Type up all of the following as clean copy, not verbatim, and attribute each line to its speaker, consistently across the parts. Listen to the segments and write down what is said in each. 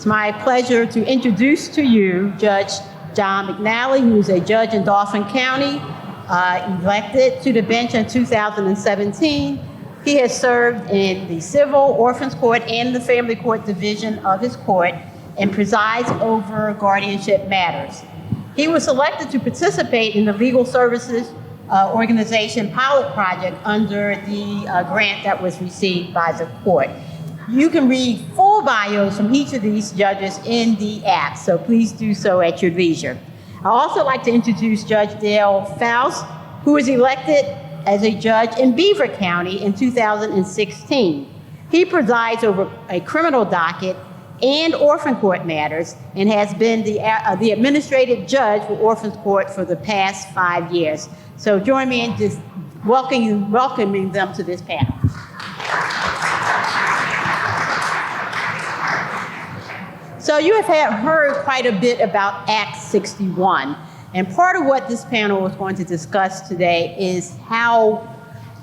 Speaker 1: It's my pleasure to introduce to you Judge John McNally, who is a judge in Dauphin County, elected to the bench in 2017. He has served in the Civil Orphans Court and the Family Court division of his court and presides over guardianship matters. He was selected to participate in the Legal Services Organization pilot project under the grant that was received by the court. You can read full bios from each of these judges in the app, so please do so at your leisure. I'd also like to introduce Judge Dale Faust, who was elected as a judge in Beaver County in 2016. He presides over a criminal docket and orphan court matters and has been the administrative judge for Orphans Court for the past 5 years. So join me in just welcoming them to this panel. So you have heard quite a bit about Act 61, and part of what this panel is going to discuss today is how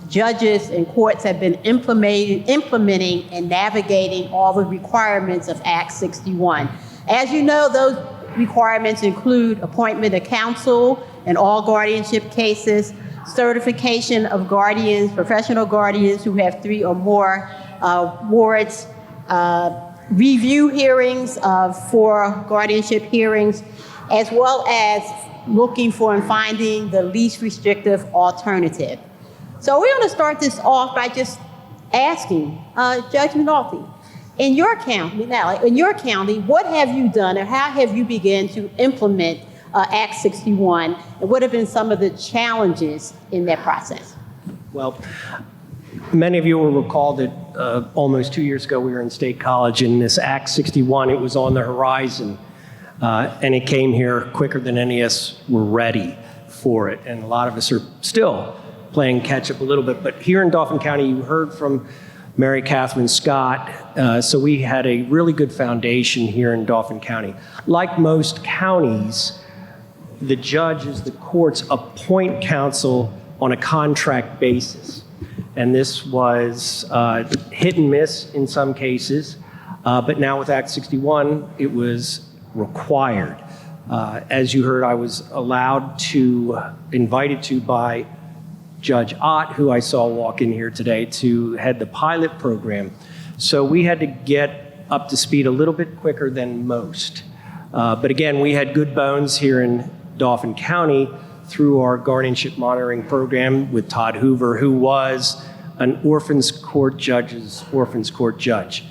Speaker 1: judges and courts have been implementing and navigating all the requirements of Act 61. As you know, those requirements include appointment of counsel in all guardianship cases, certification of guardians, professional guardians who have 3 or more wards, review hearings for guardianship hearings, as well as looking for and finding the least restrictive alternative. So we're going to start this off by just asking Judge McNally, in your county, what have you done or how have you begun to implement Act 61, and what have been some of the challenges in that process?
Speaker 2: Well, many of you will recall that almost 2 years ago we were in State College, and this Act 61, it was on the horizon, and it came here quicker than any of us were ready for it, and a lot of us are still playing catch up a little bit. But here in Dauphin County, you heard from Mary Catherine Scott, so we had a really good foundation here in Dauphin County. Like most counties, the judges, the courts appoint counsel on a contract basis. And this was hit and miss in some cases, but now with Act 61, it was required. As you heard, I was invited to by Judge Ott, who I saw walk in here today, to head the pilot program. So we had to get up to speed a little bit quicker than most. But again, we had good bones here in Dauphin County through our guardianship monitoring program with Todd Hoover, who was an Orphans Court judge's Orphans Court judge.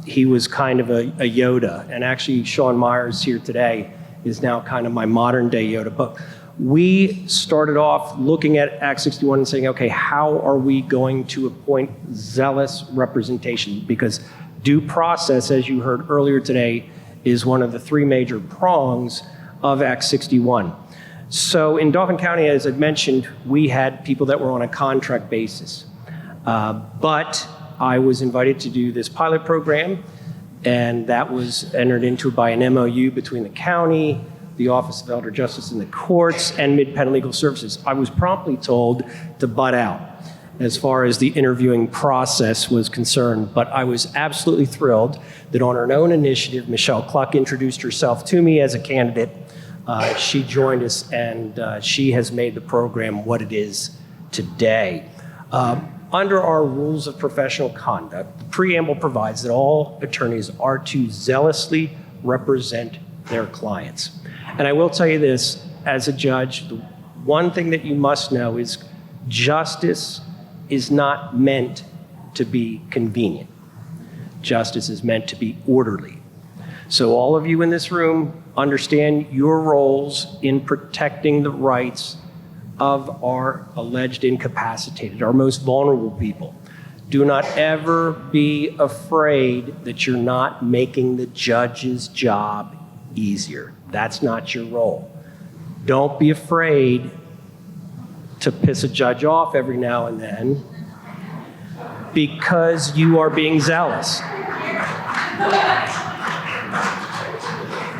Speaker 2: He was kind of a Yoda, and actually Sean Myers here today is now kind of my modern day Yoda. But we started off looking at Act 61 and saying, okay, how are we going to appoint zealous representation? Because due process, as you heard earlier today, is one of the 3 major prongs of Act 61. So in Dauphin County, as I mentioned, we had people that were on a contract basis. But I was invited to do this pilot program, and that was entered into by an MOU between the county, the Office of Elder Justice in the courts, and Mid-Penn Legal Services. I was promptly told to butt out as far as the interviewing process was concerned, but I was absolutely thrilled that on her own initiative, Michelle Cluck introduced herself to me as a candidate. She joined us, and she has made the program what it is today. Under our rules of professional conduct, the preamble provides that all attorneys are to zealously represent their clients. And I will tell you this, as a judge, the one thing that you must know is justice is not meant to be convenient. Justice is meant to be orderly. So all of you in this room understand your roles in protecting the rights of our alleged incapacitated, our most vulnerable people. Do not ever be afraid that you're not making the judge's job easier. That's not your role. Don't be afraid to piss a judge off every now and then because you are being zealous.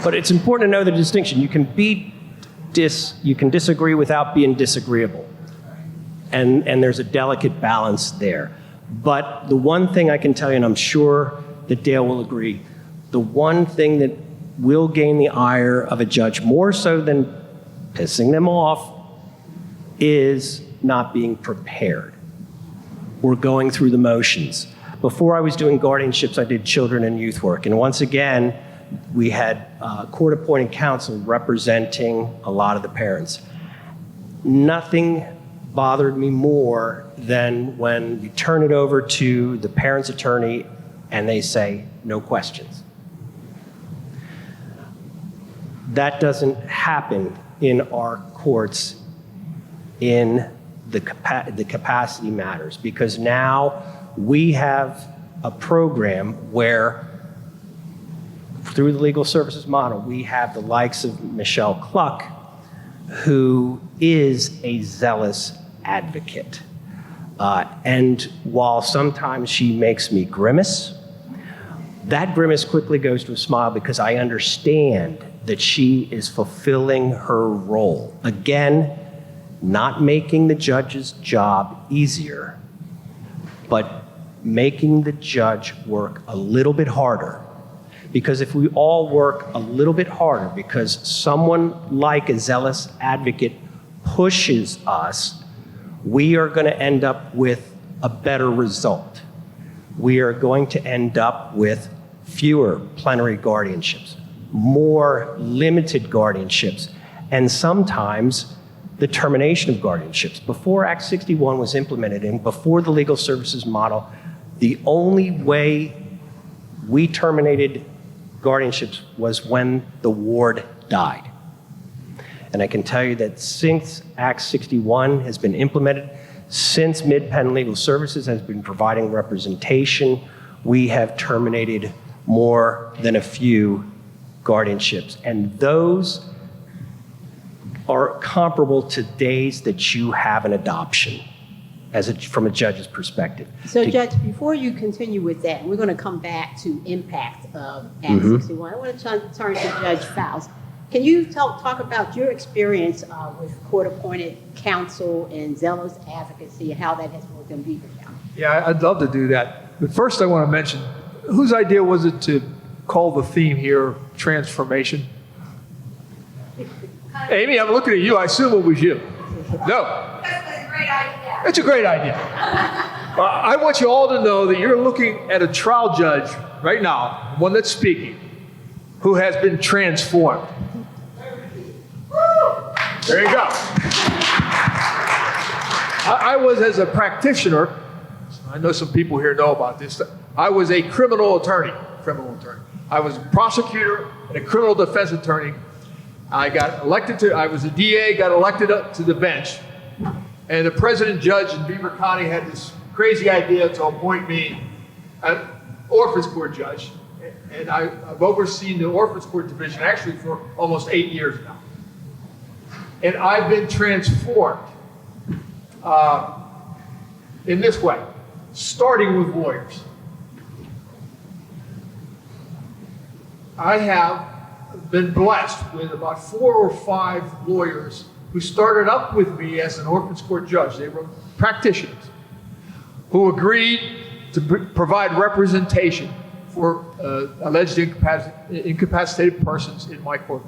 Speaker 2: But it's important to know the distinction. You can disagree without being disagreeable. And there's a delicate balance there. But the one thing I can tell you, and I'm sure that Dale will agree, the one thing that will gain the ire of a judge more so than pissing them off is not being prepared. We're going through the motions. Before I was doing guardianships, I did children and youth work. And once again, we had court-appointed counsel representing a lot of the parents. Nothing bothered me more than when you turn it over to the parent's attorney and they say, no questions. That doesn't happen in our courts in the capacity matters, because now we have a program where through the legal services model, we have the likes of Michelle Cluck, who is a zealous advocate. And while sometimes she makes me grimace, that grimace quickly goes to a smile because I understand that she is fulfilling her role. Again, not making the judge's job easier, but making the judge work a little bit harder. Because if we all work a little bit harder, because someone like a zealous advocate pushes us, we are going to end up with a better result. We are going to end up with fewer plenary guardianships, more limited guardianships, and sometimes the termination of guardianships. Before Act 61 was implemented and before the legal services model, the only way we terminated guardianships was when the ward died. And I can tell you that since Act 61 has been implemented, since Mid-Penn Legal Services has been providing representation, we have terminated more than a few guardianships. And those are comparable to days that you have an adoption from a judge's perspective.
Speaker 1: So, Judge, before you continue with that, we're going to come back to impact of Act 61. I want to turn to Judge Faust. Can you talk about your experience with court-appointed counsel and zealous advocacy and how that has worked in Beaver County?
Speaker 3: Yeah, I'd love to do that. But first I want to mention, whose idea was it to call the theme here transformation? Amy, I'm looking at you. I assume it was you. No.
Speaker 4: That's a great idea.
Speaker 3: It's a great idea. I want you all to know that you're looking at a trial judge right now, one that's speaking, who has been transformed. There you go. I was, as a practitioner, I know some people here know about this, I was a criminal attorney. I was a prosecutor and a criminal defense attorney. I was a DA, got elected up to the bench. And the president judge in Beaver County had this crazy idea to appoint me an orphans court judge. And I've overseen the orphans court division actually for almost 8 years now. And I've been transformed in this way, starting with lawyers. I have been blessed with about 4 or 5 lawyers who started up with me as an orphans court judge. They were practitioners who agreed to provide representation for alleged incapacitated persons in my court.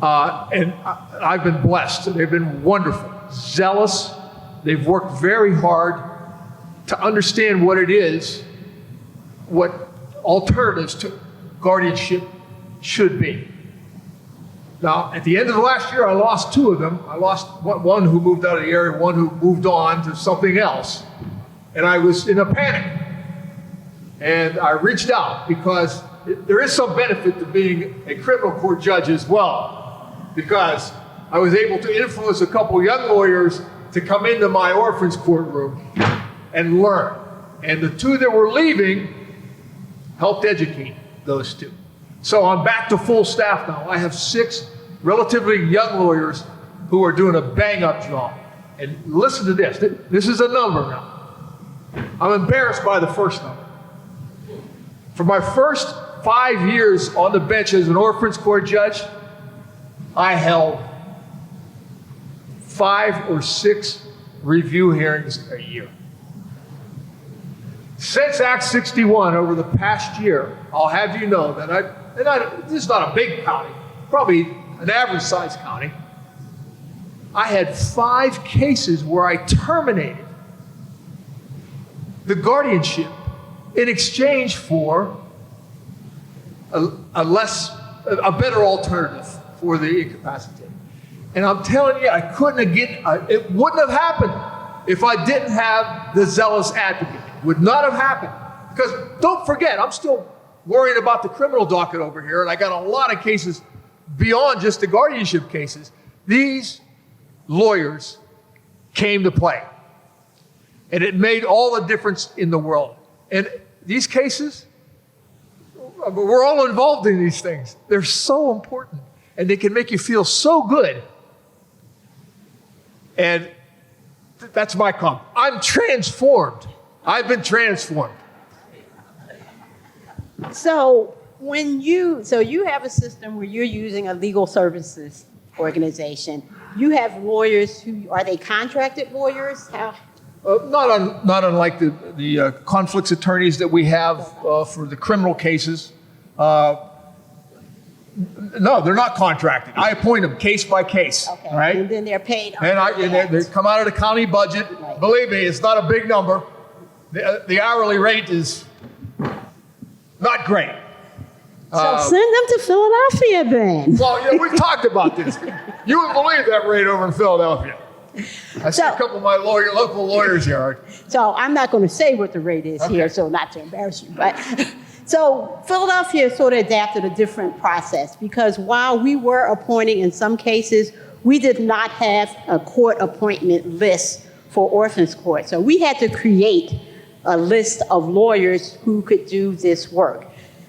Speaker 3: And I've been blessed. They've been wonderful, zealous. They've worked very hard to understand what it is, what alternatives to guardianship should be. Now, at the end of the last year, I lost 2 of them. I lost one who moved out of the area, one who moved on to something else. And I was in a panic. And I reached out because there is some benefit to being a criminal court judge as well, because I was able to influence a couple young lawyers to come into my orphans courtroom and learn. And the 2 that were leaving helped educate those 2. So I'm back to full staff now. I have 6 relatively young lawyers who are doing a bang-up job. And listen to this. This is a number now. I'm embarrassed by the first number. For my first 5 years on the bench as an orphans court judge, I held 5 or 6 review hearings a year. Since Act 61 over the past year, I'll have you know that this is not a big county, probably an average sized county. I had 5 cases where I terminated the guardianship in exchange for a better alternative for the incapacitated. And I'm telling you, I couldn't have it wouldn't have happened if I didn't have the zealous advocate. It would not have happened. Because don't forget, I'm still worried about the criminal docket over here, and I got a lot of cases beyond just the guardianship cases. These lawyers came to play. And it made all the difference in the world. And these cases, we're all involved in these things. They're so important. And they can make you feel so good. And that's my comment. I'm transformed. I've been transformed.
Speaker 1: So you have a system where you're using a legal services organization. You have lawyers are they contracted lawyers? How?
Speaker 3: Not unlike the conflicts attorneys that we have for the criminal cases. No, they're not contracted. I appoint them case by case.
Speaker 1: Okay.
Speaker 3: Right?
Speaker 1: And then they're paid.
Speaker 3: And they come out of the county budget.
Speaker 1: Right.
Speaker 3: Believe me, it's not a big number. The hourly rate is not great.
Speaker 1: So send them to Philadelphia then.
Speaker 3: Well, yeah, we've talked about this. You wouldn't believe that rate over in Philadelphia. I see a couple of my local lawyers here.
Speaker 1: So I'm not going to say what the rate is here, so not to embarrass you. But so Philadelphia sort of adapted a different process because while we were appointing in some cases, we did not have a court appointment list for orphans court. So we had to create a list of lawyers who could do this work.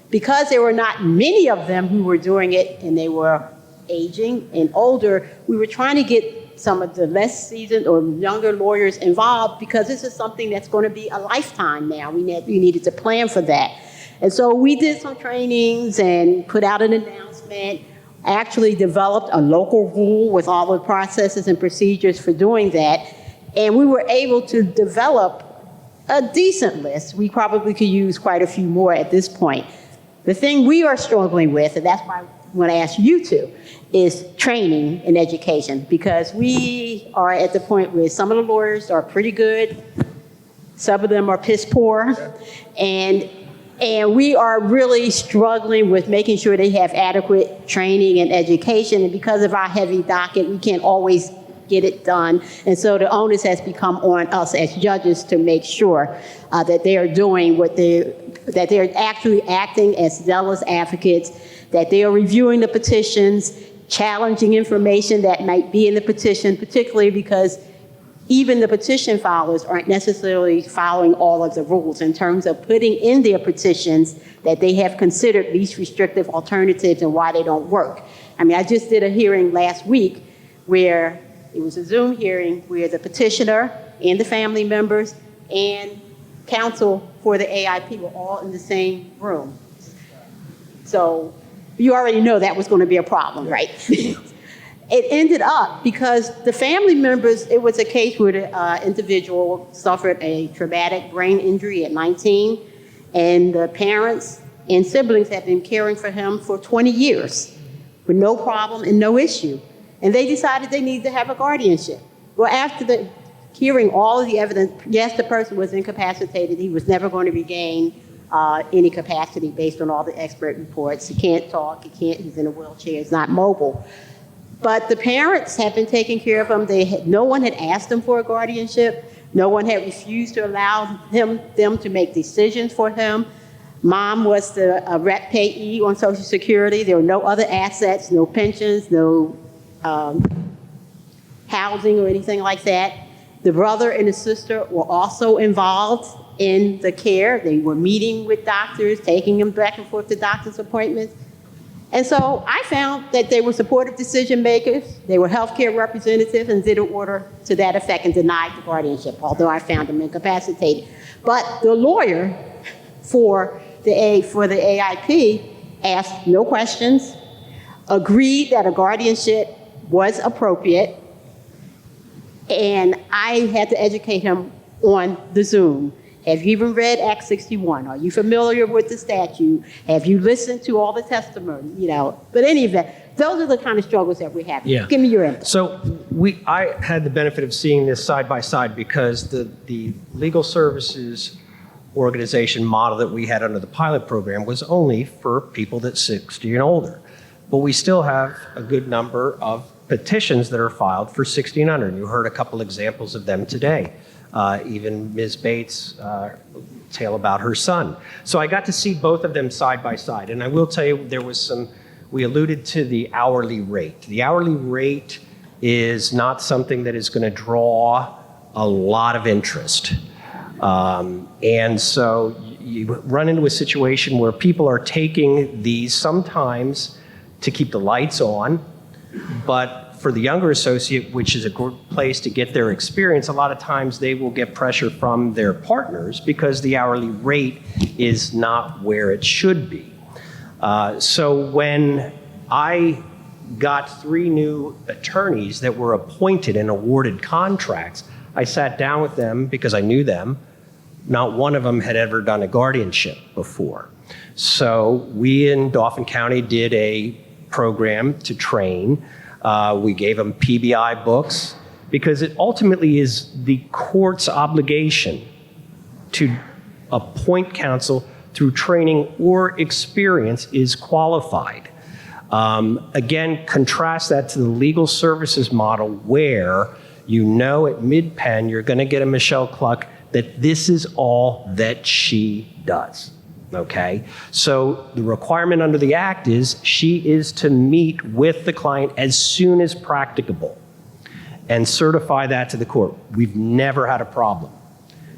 Speaker 1: Because there were not many of them who were doing it and they were aging and older, we were trying to get some of the less seasoned or younger lawyers involved because this is something that's going to be a lifetime now. We needed to plan for that. And so we did some trainings and put out an announcement, actually developed a local rule with all the processes and procedures for doing that. And we were able to develop a decent list. We probably could use quite a few more at this point. The thing we are struggling with, and that's why I want to ask you to, is training and education, because we are at the point where some of the lawyers are pretty good, some of them are piss poor, and we are really struggling with making sure they have adequate training and education, and because of our heavy docket, we can't always get it done, and so the onus has become on us as judges to make sure that they are doing that they're actually acting as zealous advocates, that they are reviewing the petitions, challenging information that might be in the petition, particularly because even the petition filers aren't necessarily following all of the rules in terms of putting in their petitions that they have considered least restrictive alternatives and why they don't work. I mean, I just did a hearing last week where it was a Zoom hearing where the petitioner and the family members and counsel for the AIP were all in the same room. So you already know that was going to be a problem, right? It ended up because the family members, it was a case where the individual suffered a traumatic brain injury at 19, and the parents and siblings had been caring for him for 20 years with no problem and no issue. And they decided they needed to have a guardianship. Well, after hearing all of the evidence, yes, the person was incapacitated. He was never going to regain any capacity based on all the expert reports. He can't talk, he's in a wheelchair, he's not mobile. But the parents had been taking care of him. No one had asked them for a guardianship. No one had refused to allow them to make decisions for him. Mom was the rep payee on Social Security. There were no other assets, no pensions, no housing or anything like that. The brother and the sister were also involved in the care. They were meeting with doctors, taking them back and forth to doctor's appointments. And so I found that they were supportive decision makers, they were healthcare representatives, and did an order to that effect and denied the guardianship, although I found them incapacitated. But the lawyer for the AIP asked no questions, agreed that a guardianship was appropriate, and I had to educate him on the Zoom. Have you even read Act 61? Are you familiar with the statute? Have you listened to all the testimony? You know, but any of that, those are the kind of struggles that we have.
Speaker 2: Yeah.
Speaker 1: Give me your input.
Speaker 2: So I had the benefit of seeing this side by side because the legal services organization model that we had under the pilot program was only for people that's 60 and older. But we still have a good number of petitions that are filed for 60 and under. And you heard a couple examples of them today. Even Ms. Bates' tale about her son. So I got to see both of them side by side. And I will tell you, there was we alluded to the hourly rate. The hourly rate is not something that is going to draw a lot of interest. And so you run into a situation where people are taking these sometimes to keep the lights on, but for the younger associate, which is a good place to get their experience, a lot of times they will get pressure from their partners because the hourly rate is not where it should be. So when I got 3 new attorneys that were appointed and awarded contracts, I sat down with them because I knew them. Not one of them had ever done a guardianship before. So we in Dauphin County did a program to train. We gave them PBI books because it ultimately is the court's obligation to appoint counsel through training or experience is qualified. Again, contrast that to the legal services model where you know at mid-pen you're going to get a Michelle Cluck that this is all that she does. Okay, so the requirement under the Act is she is to meet with the client as soon as practicable and certify that to the court. We've never had a problem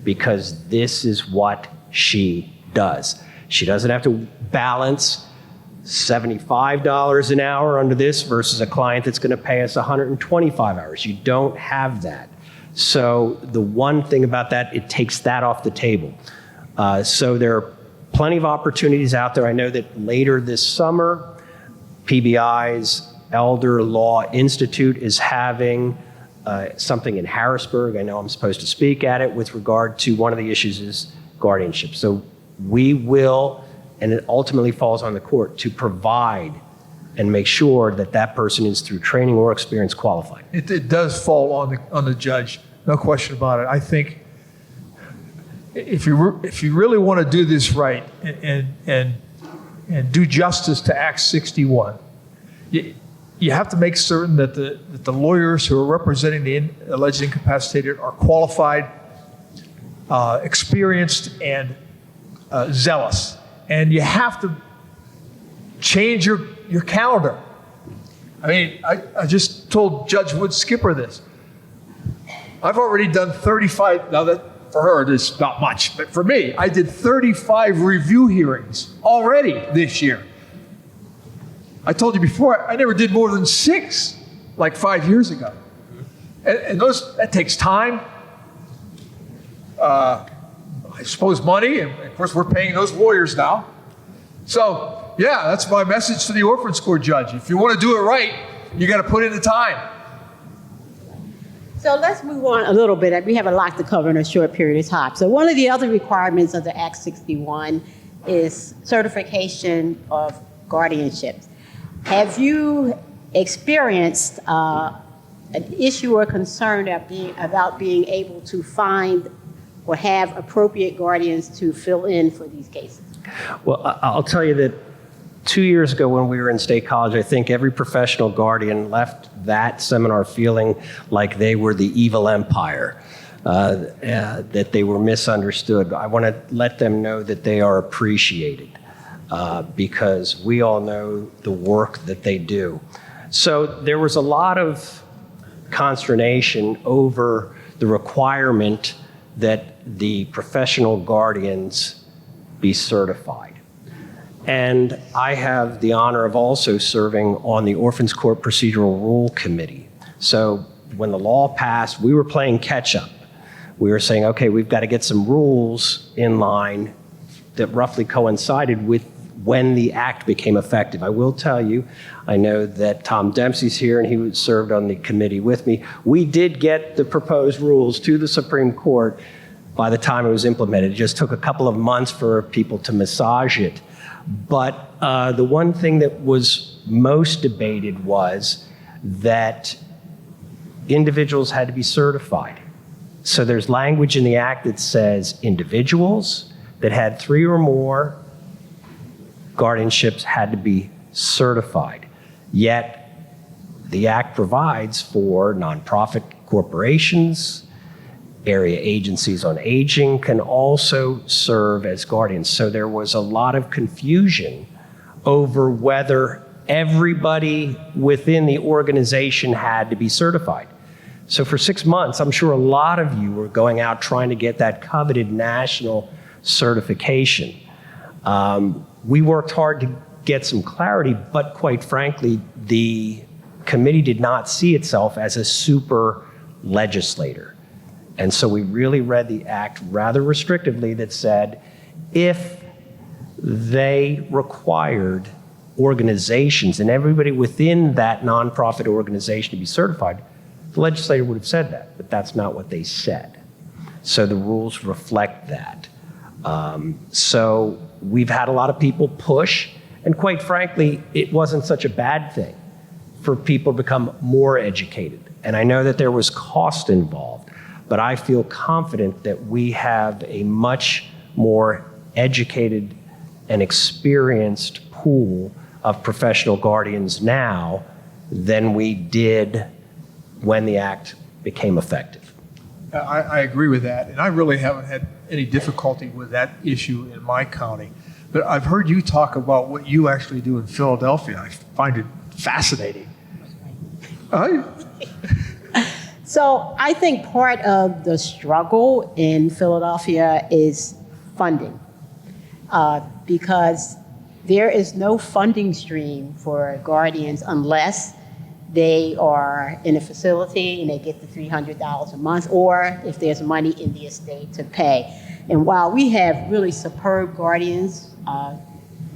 Speaker 2: because this is what she does. She doesn't have to balance $75 an hour under this versus a client that's going to pay us 125 hours. You don't have that. So the one thing about that, it takes that off the table. So there are plenty of opportunities out there. I know that later this summer, PBI's Elder Law Institute is having something in Harrisburg. I know I'm supposed to speak at it with regard to one of the issues is guardianship. So we will, and it ultimately falls on the court to provide and make sure that that person is through training or experience qualified.
Speaker 3: It does fall on the judge, no question about it. I think if you really want to do this right and do justice to Act 61, you have to make certain that the lawyers who are representing the alleged incapacitated are qualified, experienced, and zealous. And you have to change your calendar. I mean, I just told Judge Wood Skipper this. I've already done 35, now that for her it's not much, but for me, I did 35 review hearings already this year. I told you before, I never did more than 6, like 5 years ago. And that takes time. I suppose money, and of course we're paying those lawyers now. So, yeah, that's my message to the orphans court judge. If you want to do it right, you got to put in the time.
Speaker 1: So let's move on a little bit. We have a lot to cover in a short period of time. So one of the other requirements of the Act 61 is certification of guardianships. Have you experienced an issue or concern about being able to find or have appropriate guardians to fill in for these cases?
Speaker 2: Well, I'll tell you that 2 years ago when we were in State College, I think every professional guardian left that seminar feeling like they were the evil empire, that they were misunderstood. I want to let them know that they are appreciated because we all know the work that they do. So there was a lot of consternation over the requirement that the professional guardians be certified. And I have the honor of also serving on the Orphans Court Procedural Rule Committee. So when the law passed, we were playing catch up. We were saying, okay, we've got to get some rules in line that roughly coincided with when the act became effective. I will tell you, I know that Tom Dempsey's here and he served on the committee with me. We did get the proposed rules to the Supreme Court by the time it was implemented. It just took a couple of months for people to massage it. But the one thing that was most debated was that individuals had to be certified. So there's language in the Act that says individuals that had 3 or more guardianships had to be certified. Yet the Act provides for nonprofit corporations, area agencies on aging can also serve as guardians. So there was a lot of confusion over whether everybody within the organization had to be certified. So for 6 months, I'm sure a lot of you were going out trying to get that coveted national certification. We worked hard to get some clarity, but quite frankly, the committee did not see itself as a super legislator. And so we really read the Act rather restrictively that said, if they required organizations and everybody within that nonprofit organization to be certified, the legislator would have said that, but that's not what they said. So the rules reflect that. So we've had a lot of people push, and quite frankly, it wasn't such a bad thing for people to become more educated. And I know that there was cost involved, but I feel confident that we have a much more educated and experienced pool of professional guardians now than we did when the Act became effective.
Speaker 3: I agree with that, and I really haven't had any difficulty with that issue in my county. But I've heard you talk about what you actually do in Philadelphia. I find it fascinating.
Speaker 1: So I think part of the struggle in Philadelphia is funding, because there is no funding stream for guardians unless they are in a facility and they get the $300 a month, or if there's money in the estate to pay. And while we have really superb guardians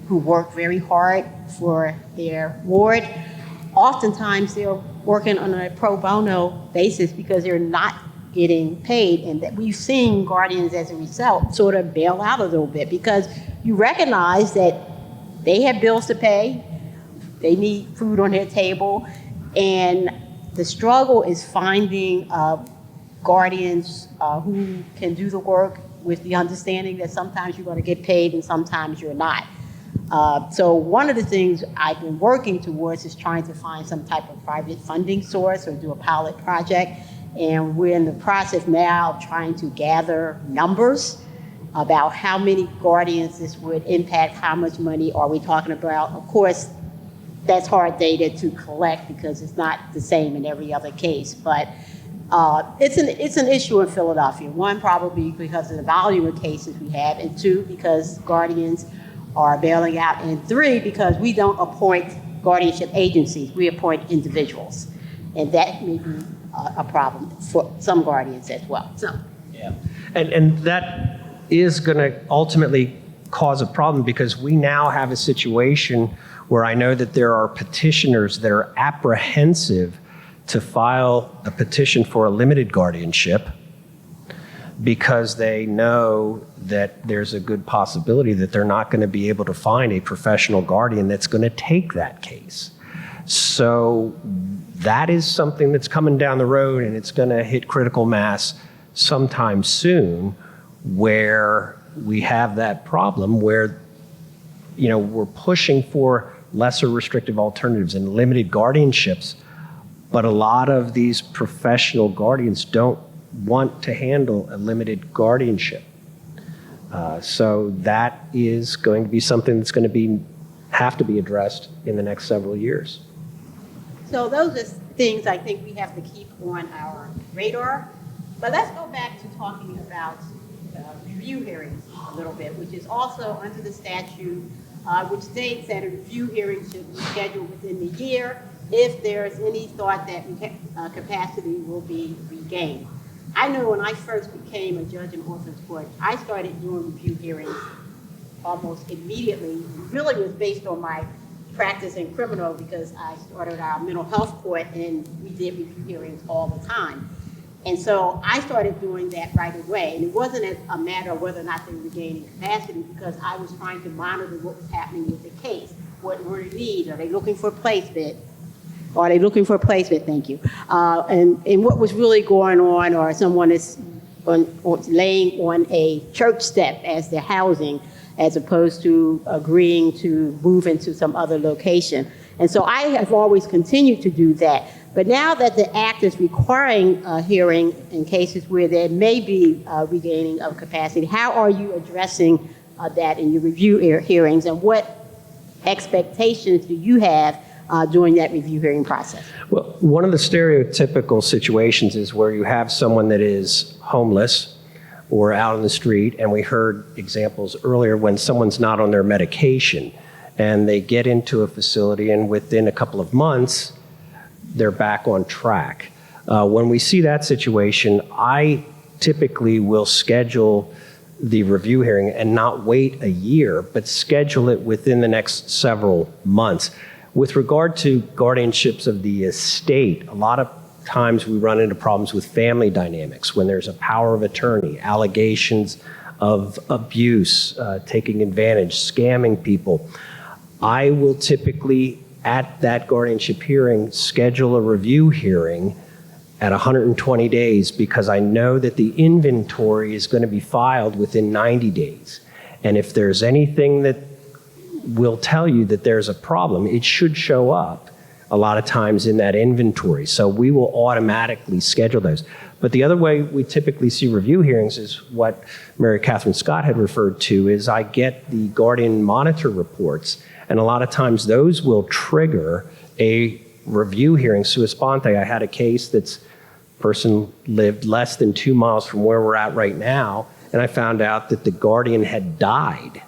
Speaker 1: who work very hard for their ward, oftentimes they're working on a pro bono basis because they're not getting paid. And that we've seen guardians as a result sort of bail out a little bit because you recognize that they have bills to pay, they need food on their table, and the struggle is finding guardians who can do the work with the understanding that sometimes you're going to get paid and sometimes you're not. So one of the things I've been working towards is trying to find some type of private funding source or do a pilot project. And we're in the process now of trying to gather numbers about how many guardians this would impact, how much money are we talking about. Of course, that's hard data to collect because it's not the same in every other case. But it's an issue in Philadelphia. One, probably because of the volume of cases we have, and 2, because guardians are bailing out, and 3, because we don't appoint guardianship agencies, we appoint individuals. And that may be a problem for some guardians as well. So.
Speaker 2: Yeah, and that is going to ultimately cause a problem because we now have a situation where I know that there are petitioners that are apprehensive to file a petition for a limited guardianship because they know that there's a good possibility that they're not going to be able to find a professional guardian that's going to take that case. So that is something that's coming down the road, and it's going to hit critical mass sometime soon, where we have that problem where, you know, we're pushing for lesser restrictive alternatives and limited guardianships, but a lot of these professional guardians don't want to handle a limited guardianship. So that is going to be something that's going to have to be addressed in the next several years.
Speaker 1: So those are things I think we have to keep on our radar. But let's go back to talking about review hearings a little bit, which is also under the statute, which states that a review hearing should be scheduled within the year if there's any thought that capacity will be regained. I know when I first became a judge in orphans court, I started doing review hearings almost immediately. It really was based on my practice in criminal because I started our mental health court and we did review hearings all the time. And so I started doing that right away. And it wasn't a matter of whether or not they were regaining capacity, because I was trying to monitor what was happening with the case. What were the needs? Are they looking for placement? Are they looking for placement? Thank you. And what was really going on, or someone is laying on a church step as their housing, as opposed to agreeing to move into some other location. And so I have always continued to do that. But now that the act is requiring a hearing in cases where there may be regaining of capacity, how are you addressing that in your review hearings, and what expectations do you have during that review hearing process?
Speaker 2: Well, one of the stereotypical situations is where you have someone that is homeless or out on the street, and we heard examples earlier when someone's not on their medication and they get into a facility, and within a couple of months, they're back on track. When we see that situation, I typically will schedule the review hearing and not wait a year, but schedule it within the next several months. With regard to guardianships of the estate, a lot of times we run into problems with family dynamics when there's a power of attorney, allegations of abuse, taking advantage, scamming people. I will typically, at that guardianship hearing, schedule a review hearing at 120 days, because I know that the inventory is going to be filed within 90 days. And if there's anything that will tell you that there's a problem, it should show up a lot of times in that inventory. So we will automatically schedule those. But the other way we typically see review hearings is what Mary Catherine Scott had referred to, is I get the guardian monitor reports, and a lot of times those will trigger a review hearing sua sponte. I had a case that's person lived less than 2 miles from where we're at right now, and I found out that the guardian had died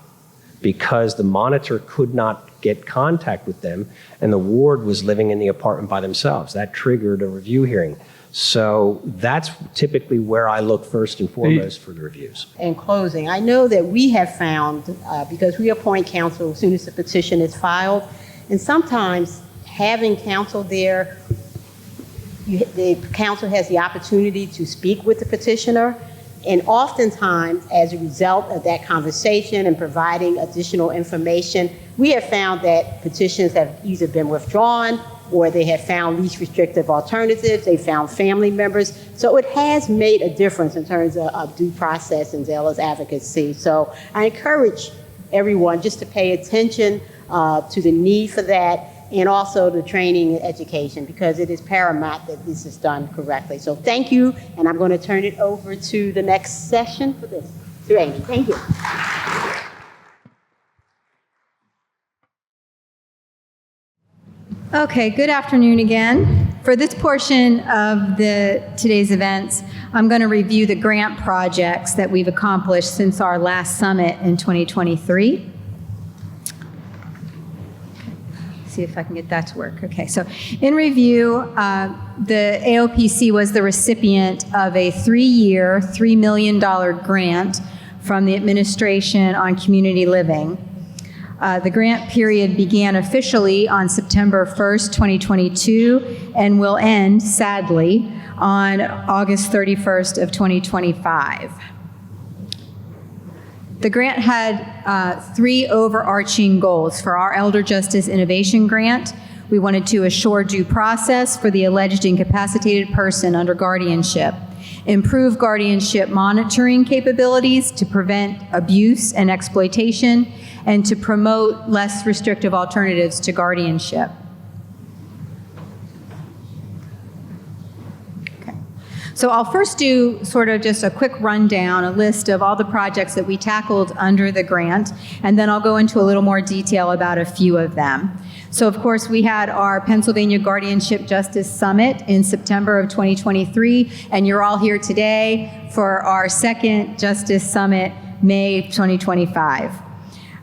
Speaker 2: because the monitor could not get contact with them, and the ward was living in the apartment by themselves. That triggered a review hearing. So that's typically where I look first and foremost for the reviews.
Speaker 1: In closing, I know that we have found, because we appoint counsel as soon as the petition is filed, and sometimes having counsel there, the counsel has the opportunity to speak with the petitioner, and oftentimes, as a result of that conversation and providing additional information, we have found that petitions have either been withdrawn, or they have found least restrictive alternatives. They found family members. So it has made a difference in terms of due process and zealous advocacy. So I encourage everyone just to pay attention to the need for that, and also the training and education, because it is paramount that this is done correctly. So thank you, and I'm going to turn it over to the next session for this. To Amy. Thank you.
Speaker 4: Okay, good afternoon again. For this portion of today's events, I'm going to review the grant projects that we've accomplished since our last summit in 2023. See if I can get that to work. Okay, so in review, the AOPC was the recipient of a 3-year, $3 million grant from the Administration on Community Living. The grant period began officially on September 1st, 2022, and will end, sadly, on August 31st of 2025. The grant had 3 overarching goals. For our Elder Justice Innovation Grant, we wanted to assure due process for the alleged incapacitated person under guardianship, improve guardianship monitoring capabilities to prevent abuse and exploitation, and to promote less restrictive alternatives to guardianship. So I'll first do sort of just a quick rundown, a list of all the projects that we tackled under the grant, and then I'll go into a little more detail about a few of them. So of course we had our Pennsylvania Guardianship Justice Summit in September of 2023, and you're all here today for our second Justice Summit, May 2025.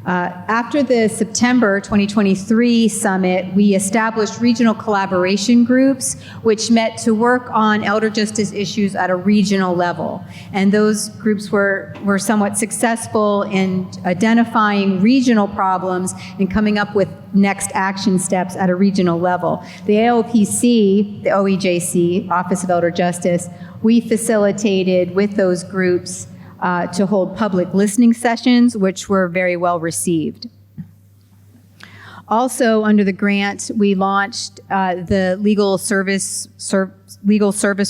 Speaker 4: After the September 2023 summit, we established regional collaboration groups, which met to work on elder justice issues at a regional level. And those groups were somewhat successful in identifying regional problems and coming up with next action steps at a regional level. The AOPC, the OEJC, Office of Elder Justice, we facilitated with those groups to hold public listening sessions, which were very well received. Also, under the grant, we launched the legal service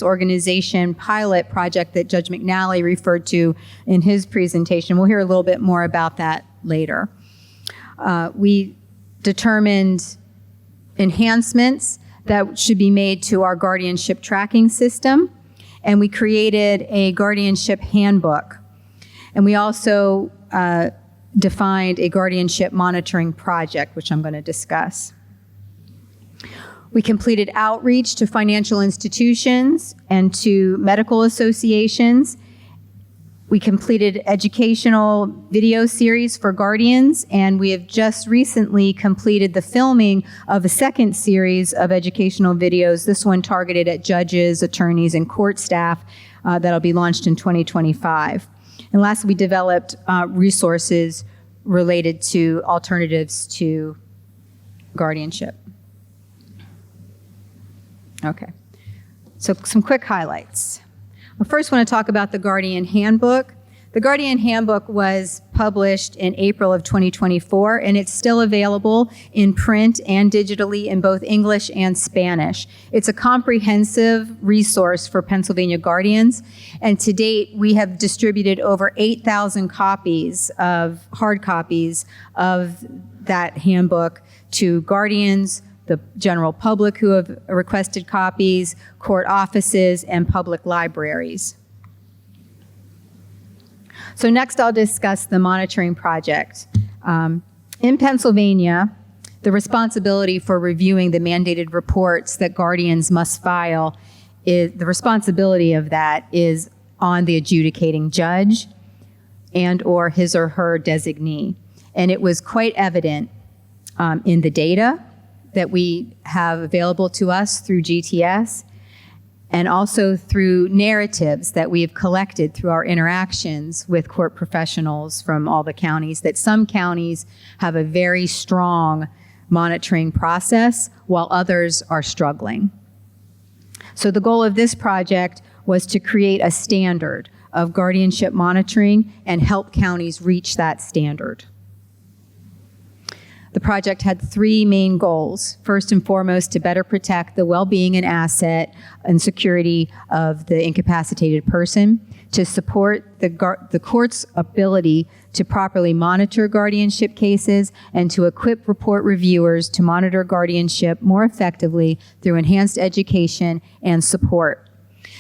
Speaker 4: organization pilot project that Judge McNally referred to in his presentation. We'll hear a little bit more about that later. We determined enhancements that should be made to our guardianship tracking system, and we created a guardianship handbook. And we also defined a guardianship monitoring project, which I'm going to discuss. We completed outreach to financial institutions and to medical associations. We completed educational video series for guardians, and we have just recently completed the filming of a second series of educational videos, this one targeted at judges, attorneys, and court staff that'll be launched in 2025. And lastly, we developed resources related to alternatives to guardianship. Okay, so some quick highlights. I first want to talk about the Guardian Handbook. The Guardian Handbook was published in April of 2024, and it's still available in print and digitally in both English and Spanish. It's a comprehensive resource for Pennsylvania guardians, and to date, we have distributed over 8,000 copies of hard copies of that handbook to guardians, the general public who have requested copies, court offices, and public libraries. So next I'll discuss the monitoring project. In Pennsylvania, the responsibility for reviewing the mandated reports that guardians must file, the responsibility of that is on the adjudicating judge and or his or her designee. And it was quite evident in the data that we have available to us through GTS, and also through narratives that we have collected through our interactions with court professionals from all the counties, that some counties have a very strong monitoring process while others are struggling. So the goal of this project was to create a standard of guardianship monitoring and help counties reach that standard. The project had three main goals. First and foremost, to better protect the well-being and asset and security of the incapacitated person, to support the court's ability to properly monitor guardianship cases, and to equip report reviewers to monitor guardianship more effectively through enhanced education and support.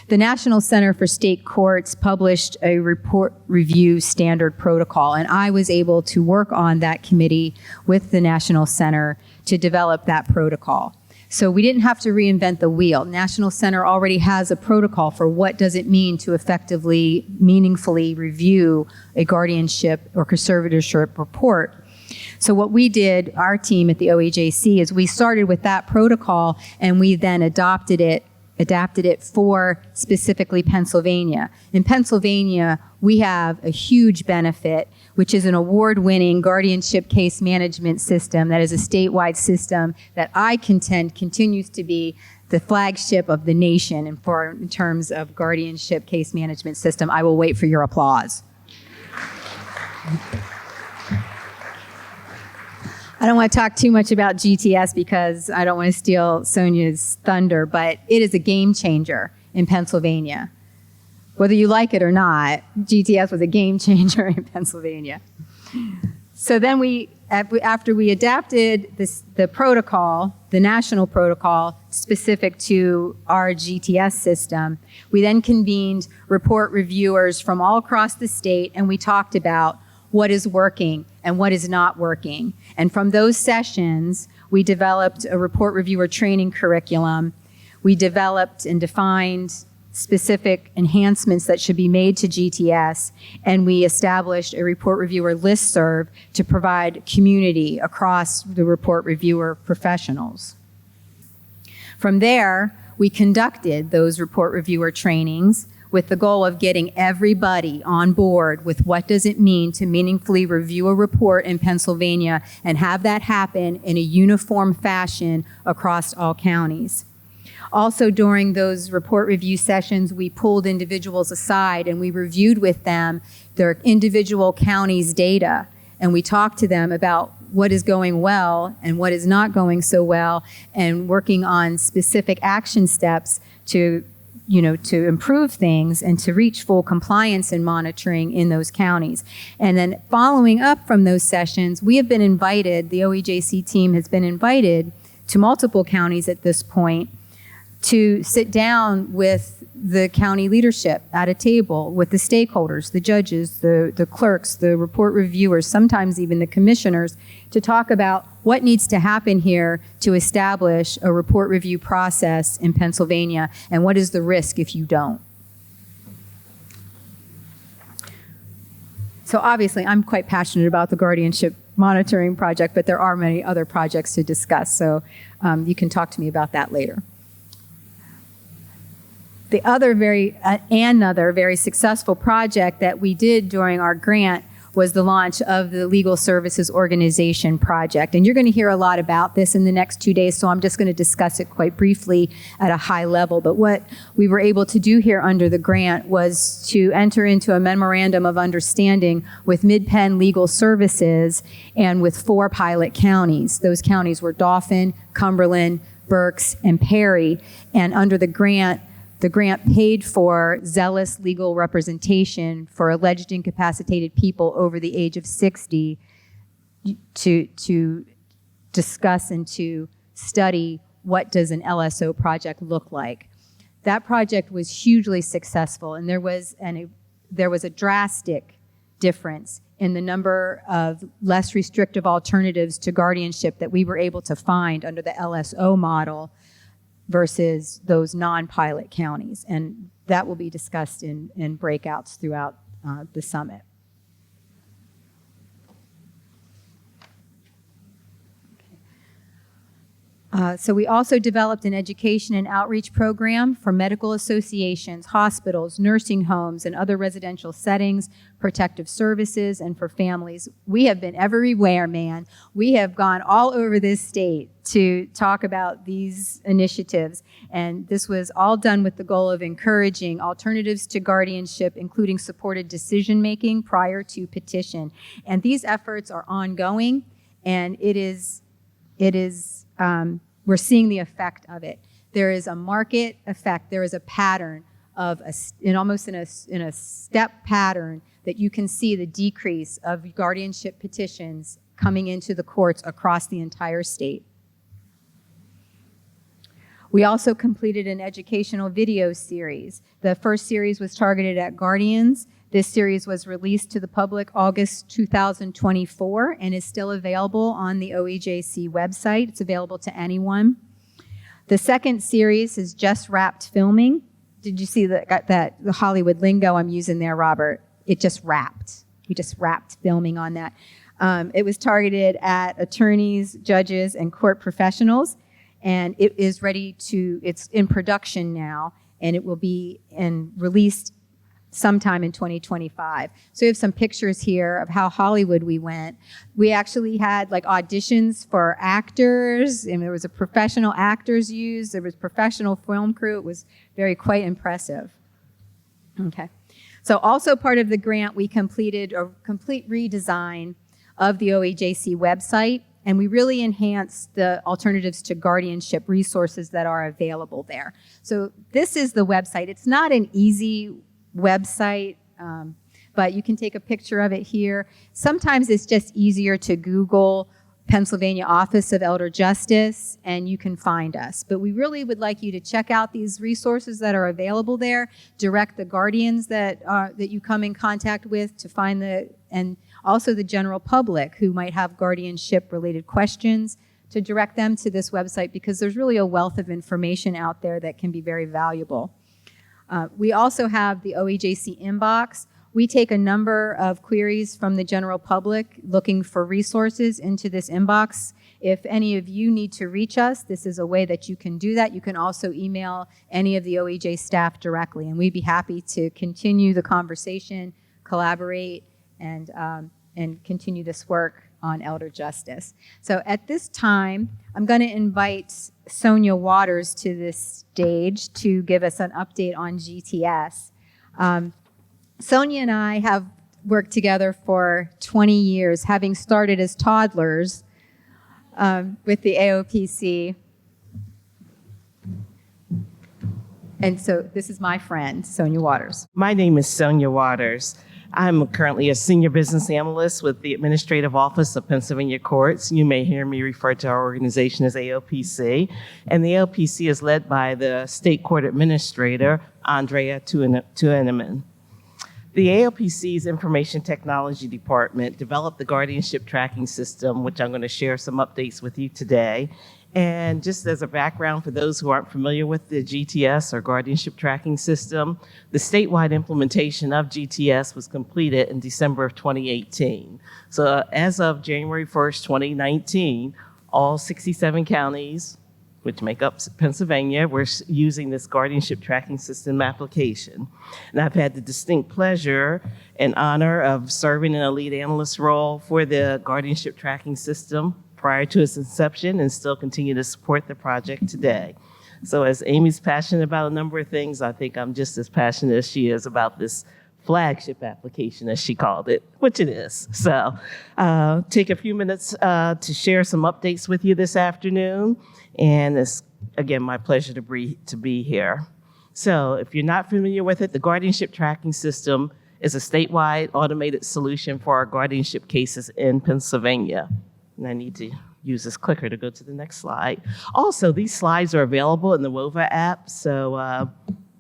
Speaker 4: The National Center for State Courts published a report review standard protocol, and I was able to work on that committee with the National Center to develop that protocol. So we didn't have to reinvent the wheel. National Center already has a protocol for what does it mean to effectively, meaningfully review a guardianship or conservatorship report. So what we did, our team at the OEJC, is we started with that protocol and we then adapted it for specifically Pennsylvania. In Pennsylvania, we have a huge benefit, which is an award-winning guardianship case management system that is a statewide system that I contend continues to be the flagship of the nation in terms of guardianship case management system. I will wait for your applause. I don't want to talk too much about GTS because I don't want to steal Sonia's thunder, but it is a game changer in Pennsylvania. Whether you like it or not, GTS was a game changer in Pennsylvania. So then after we adapted the protocol, the national protocol specific to our GTS system, we then convened report reviewers from all across the state, and we talked about what is working and what is not working. And from those sessions, we developed a report reviewer training curriculum. We developed and defined specific enhancements that should be made to GTS, and we established a report reviewer listserv to provide community across the report reviewer professionals. From there, we conducted those report reviewer trainings with the goal of getting everybody on board with what does it mean to meaningfully review a report in Pennsylvania and have that happen in a uniform fashion across all counties. Also, during those report review sessions, we pulled individuals aside and we reviewed with them their individual counties' data, and we talked to them about what is going well and what is not going so well, and working on specific action steps to improve things and to reach full compliance and monitoring in those counties. And then following up from those sessions, we have been invited, the OEJC team has been invited to multiple counties at this point to sit down with the county leadership at a table with the stakeholders, the judges, the clerks, the report reviewers, sometimes even the commissioners, to talk about what needs to happen here to establish a report review process in Pennsylvania, and what is the risk if you don't. So obviously, I'm quite passionate about the guardianship monitoring project, but there are many other projects to discuss, so you can talk to me about that later. Another very successful project that we did during our grant was the launch of the Legal Services Organization project. And you're going to hear a lot about this in the next 2 days, so I'm just going to discuss it quite briefly at a high level. But what we were able to do here under the grant was to enter into a memorandum of understanding with Mid-Penn Legal Services and with 4 pilot counties. Those counties were Dauphin, Cumberland, Berks, and Perry. And under the grant paid for zealous legal representation for alleged incapacitated people over the age of 60 to discuss and to study what does an LSO project look like. That project was hugely successful, and there was a drastic difference in the number of less restrictive alternatives to guardianship that we were able to find under the LSO model versus those non-pilot counties. And that will be discussed in breakouts throughout the summit. So we also developed an education and outreach program for medical associations, hospitals, nursing homes, and other residential settings, protective services, and for families. We have been everywhere, man. We have gone all over this state to talk about these initiatives, and this was all done with the goal of encouraging alternatives to guardianship, including supported decision-making prior to petition. And these efforts are ongoing, and we're seeing the effect of it. There is a market effect. There is a pattern of almost in a step pattern that you can see the decrease of guardianship petitions coming into the courts across the entire state. We also completed an educational video series. The first series was targeted at guardians. This series was released to the public August 2024 and is still available on the OEJC website. It's available to anyone. The second series is just wrapped filming. Did you see the Hollywood lingo I'm using there, Robert? It just wrapped. We just wrapped filming on that. It was targeted at attorneys, judges, and court professionals, and it is it's in production now, and it will be released sometime in 2025. So we have some pictures here of how Hollywood we went. We actually had auditions for actors, and there was a professional actors used. There was professional film crew. It was quite impressive. Okay. So also part of the grant, we completed a complete redesign of the OEJC website, and we really enhanced the alternatives to guardianship resources that are available there. So this is the website. It's not an easy website, but you can take a picture of it here. Sometimes it's just easier to Google Pennsylvania Office of Elder Justice and you can find us. But we really would like you to check out these resources that are available there, direct the guardians that you come in contact with to find and also the general public who might have guardianship related questions, to direct them to this website, because there's really a wealth of information out there that can be very valuable. We also have the OEJC inbox. We take a number of queries from the general public looking for resources into this inbox. If any of you need to reach us, this is a way that you can do that. You can also email any of the OEJ staff directly, and we'd be happy to continue the conversation, collaborate, and continue this work on elder justice. So at this time, I'm going to invite Sonia Waters to this stage to give us an update on GTS. Sonia and I have worked together for 20 years, having started as toddlers with the AOPC. And so this is my friend, Sonia Waters.
Speaker 5: My name is Sonia Waters. I'm currently a senior business analyst with the Administrative Office of Pennsylvania Courts. You may hear me refer to our organization as AOPC. And the AOPC is led by the State Court Administrator, Andrea Tueneman. The AOPC's Information Technology Department developed the guardianship tracking system, which I'm going to share some updates with you today. And just as a background for those who aren't familiar with the GTS or guardianship tracking system, the statewide implementation of GTS was completed in December of 2018. So as of January 1st, 2019, all 67 counties, which make up Pennsylvania, we're using this guardianship tracking system application. And I've had the distinct pleasure and honor of serving in a lead analyst role for the guardianship tracking system prior to its inception and still continue to support the project today. So as Amy's passionate about a number of things, I think I'm just as passionate as she is about this flagship application, as she called it, which it is. So take a few minutes to share some updates with you this afternoon. And it's, again, my pleasure to be here. So if you're not familiar with it, the guardianship tracking system is a statewide automated solution for our guardianship cases in Pennsylvania. And I need to use this clicker to go to the next slide. Also, these slides are available in the WOVA app, so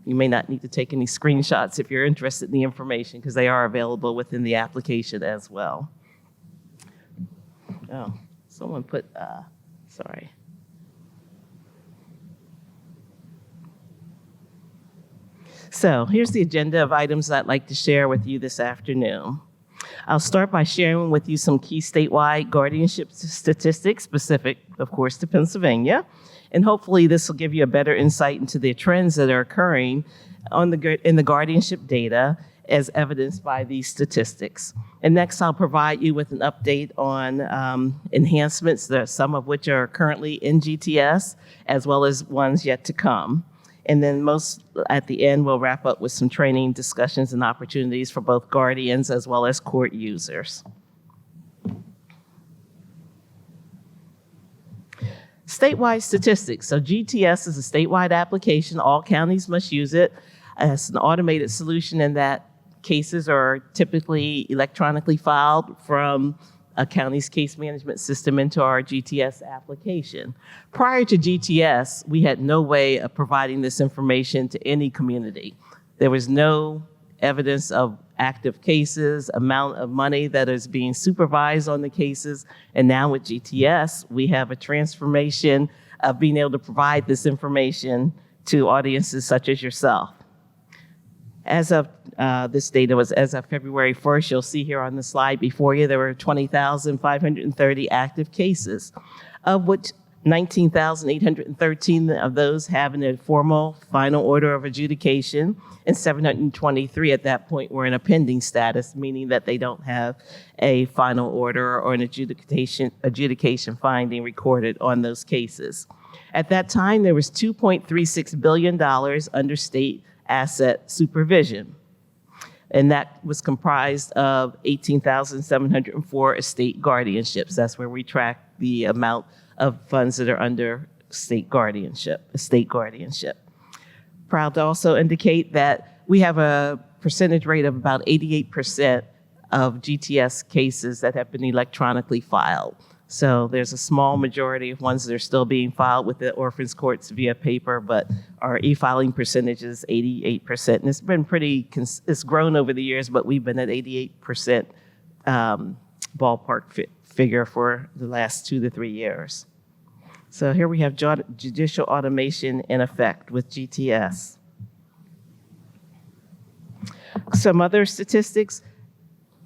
Speaker 5: you may not need to take any screenshots if you're interested in the information, because they are available within the application as well. Oh, someone put, sorry. So here's the agenda of items I'd like to share with you this afternoon. I'll start by sharing with you some key statewide guardianship statistics specific, of course, to Pennsylvania. And hopefully this will give you a better insight into the trends that are occurring in the guardianship data as evidenced by these statistics. And next, I'll provide you with an update on enhancements, some of which are currently in GTS, as well as ones yet to come. And then at the end, we'll wrap up with some training discussions and opportunities for both guardians as well as court users. Statewide statistics. So GTS is a statewide application. All counties must use it. It's an automated solution in that cases are typically electronically filed from a county's case management system into our GTS application. Prior to GTS, we had no way of providing this information to any community. There was no evidence of active cases, amount of money that is being supervised on the cases, and now with GTS, we have a transformation of being able to provide this information to audiences such as yourself. As of this data was as of February 1st, you'll see here on the slide before you, there were 20,530 active cases, of which 19,813 of those having a formal final order of adjudication, and 723 at that point were in a pending status, meaning that they don't have a final order or an adjudication finding recorded on those cases. At that time, there was $2.36 billion under state asset supervision. And that was comprised of 18,704 estate guardianships. That's where we track the amount of funds that are under estate guardianship. Proud to also indicate that we have a percentage rate of about 88% of GTS cases that have been electronically filed. So there's a small majority of ones that are still being filed with the orphans courts via paper, but our e-filing percentage is 88%. And it's been it's grown over the years, but we've been at 88% ballpark figure for the last 2 to 3 years. So here we have judicial automation in effect with GTS. Some other statistics.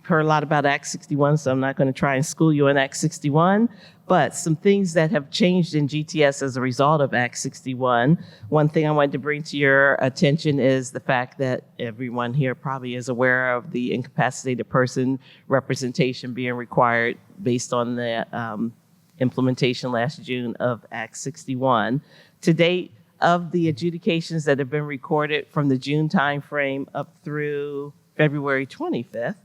Speaker 5: Heard a lot about Act 61, so I'm not going to try and school you on Act 61, but some things that have changed in GTS as a result of Act 61. One thing I wanted to bring to your attention is the fact that everyone here probably is aware of the incapacitated person representation being required based on the implementation last June of Act 61. To date, of the adjudications that have been recorded from the June timeframe up through February 25th,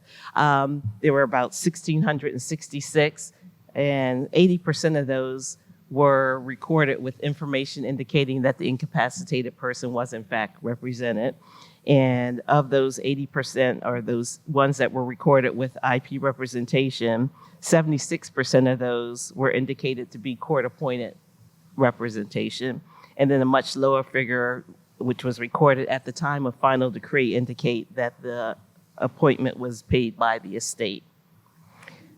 Speaker 5: there were about 1,666, and 80% of those were recorded with information indicating that the incapacitated person was in fact represented. And of those 80%, or those ones that were recorded with IP representation, 76% of those were indicated to be court-appointed representation. And then a much lower figure, which was recorded at the time of final decree, indicate that the appointment was paid by the estate.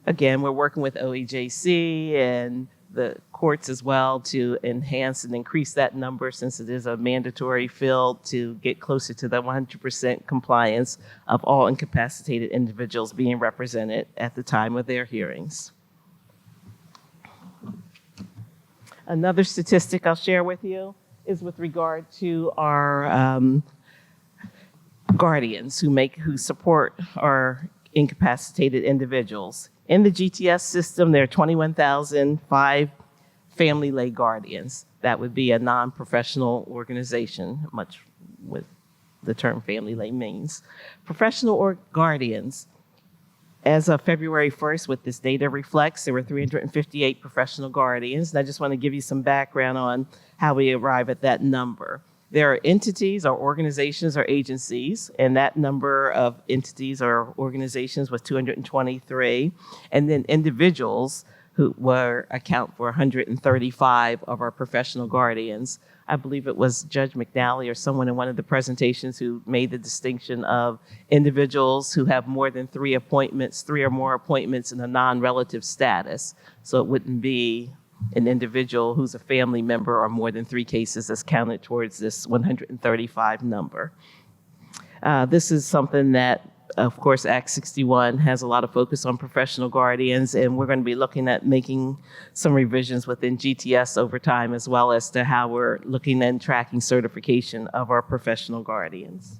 Speaker 5: Again, we're working with OEJC and the courts as well to enhance and increase that number, since it is a mandatory field, to get closer to the 100% compliance of all incapacitated individuals being represented at the time of their hearings. Another statistic I'll share with you is with regard to our guardians who support our incapacitated individuals. In the GTS system, there are 21,005 family lay guardians. That would be a non-professional organization, much what the term family lay means. Professional guardians, as of February 1st, what this data reflects, there were 358 professional guardians. And I just want to give you some background on how we arrive at that number. There are entities or organizations or agencies, and that number of entities or organizations was 223. And then individuals who account for 135 of our professional guardians. I believe it was Judge McNally or someone in one of the presentations who made the distinction of individuals who have more than 3 or more appointments in a non-relative status. So it wouldn't be an individual who's a family member or more than 3 cases that's counted towards this 135 number. This is something that, of course, Act 61 has a lot of focus on professional guardians, and we're going to be looking at making some revisions within GTS over time, as well as to how we're looking and tracking certification of our professional guardians.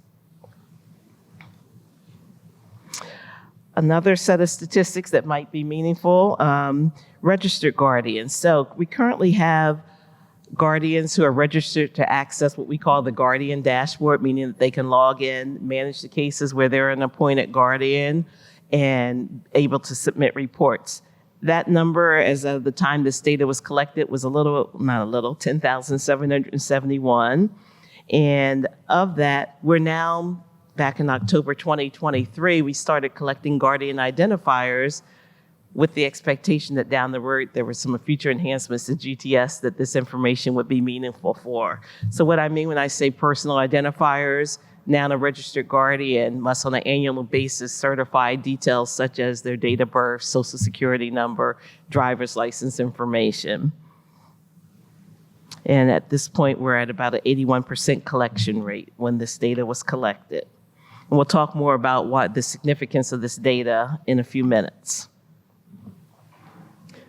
Speaker 5: Another set of statistics that might be meaningful, registered guardians. So we currently have guardians who are registered to access what we call the guardian dashboard, meaning that they can log in, manage the cases where they're an appointed guardian, and able to submit reports. That number, as of the time this data was collected, was 10,771. And of that, we're now, back in October 2023, we started collecting guardian identifiers with the expectation that down the road there were some future enhancements to GTS that this information would be meaningful for. So what I mean when I say personal identifiers, now a registered guardian must on an annual basis certify details such as their date of birth, social security number, driver's license information. And at this point, we're at about an 81% collection rate when this data was collected. And we'll talk more about what the significance of this data in a few minutes.